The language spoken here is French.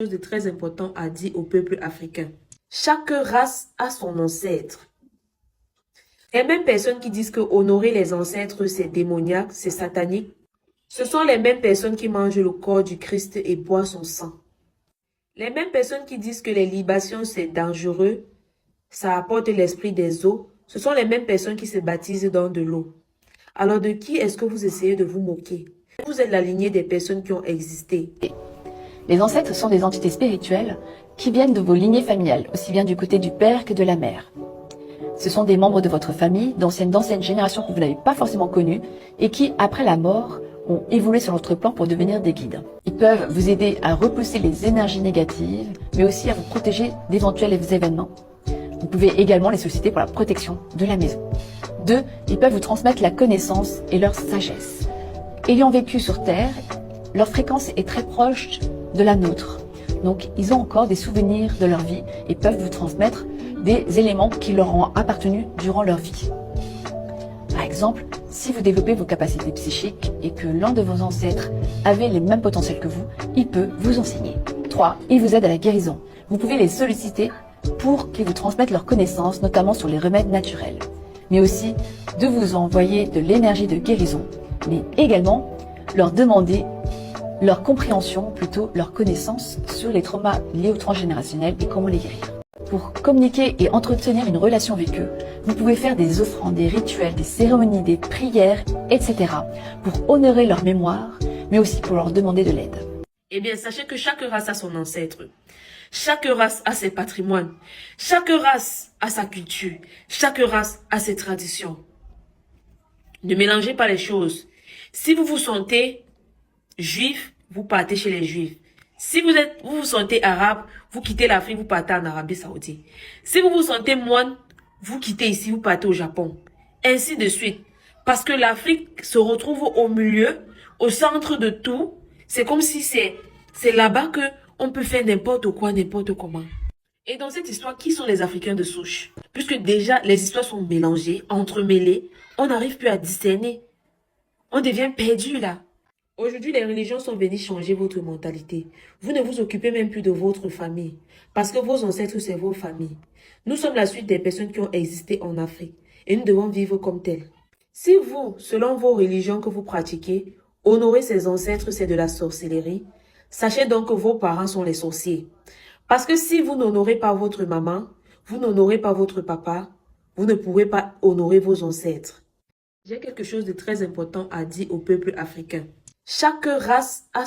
Chose de très important à dire au peuple africain. Chaque race a son ancêtre. Les mêmes personnes qui disent que honorer les ancêtres, c'est démoniaque, c'est satanique, ce sont les mêmes personnes qui mangent le corps du Christ et boivent son sang. Les mêmes personnes qui disent que les libations, c'est dangereux, ça apporte l'esprit des eaux, ce sont les mêmes personnes qui se baptisent dans de l'eau. Alors de qui est-ce que vous essayez de vous moquer? Vous êtes la lignée des personnes qui ont existé. Les ancêtres sont des entités spirituelles qui viennent de vos lignées familiales, aussi bien du côté du père que de la mère. Ce sont des membres de votre famille, d'anciennes générations que vous n'avez pas forcément connues et qui, après la mort, ont évolué sur votre plan pour devenir des guides. Ils peuvent vous aider à repousser les énergies négatives, mais aussi à vous protéger d'éventuels événements. Vous pouvez également les solliciter pour la protection de la maison. 2. Ils peuvent vous transmettre la connaissance et leur sagesse. Ayant vécu sur Terre, leur fréquence est très proche de la nôtre. Donc, ils ont encore des souvenirs de leur vie et peuvent vous transmettre des éléments qui leur ont appartenu durant leur vie. Par exemple, si vous développez vos capacités psychiques et que l'un de vos ancêtres avait les mêmes potentiels que vous, il peut vous enseigner. 3. Ils vous aident à la guérison. Vous pouvez les solliciter pour qu'ils vous transmettent leurs connaissances, notamment sur les remèdes naturels, mais aussi de vous envoyer de l'énergie de guérison, mais également leur demander leur compréhension, plutôt leur connaissance sur les traumas liés au transgénérationnel et comment les guérir. Pour communiquer et entretenir une relation avec eux, vous pouvez faire des offrandes, des rituels, des cérémonies, des prières, etc. pour honorer leur mémoire, mais aussi pour leur demander de l'aide. Eh bien, sachez que chaque race a son ancêtre. Chaque race a ses patrimoines. Chaque race a sa culture. Chaque race a ses traditions. Ne mélangez pas les choses. Si vous vous sentez juif, vous partez chez les juifs. Si vous vous sentez arabe, vous quittez l'Afrique, vous partez en Arabie Saoudite. Si vous vous sentez moine, vous quittez ici, vous partez au Japon. Ainsi de suite. Parce que l'Afrique se retrouve au milieu, au centre de tout. C'est comme si c'est là-bas que on peut faire n'importe quoi, n'importe comment. Et dans cette histoire, qui sont les Africains de souche? Puisque déjà, les histoires sont mélangées, entremêlées, on n'arrive plus à discerner. On devient perdu là. Aujourd'hui, les religions sont venues changer votre mentalité. Vous ne vous occupez même plus de votre famille. Parce que vos ancêtres, c'est vos familles. Nous sommes la suite des personnes qui ont existé en Afrique. Et nous devons vivre comme telles. Si vous, selon vos religions que vous pratiquez, honorer ces ancêtres, c'est de la sorcellerie, sachez donc que vos parents sont les sorciers. Parce que si vous n'honorez pas votre maman, vous n'honorez pas votre papa, vous ne pourrez pas honorer vos ancêtres. J'ai quelque chose de très important à dire au peuple africain. Chaque race a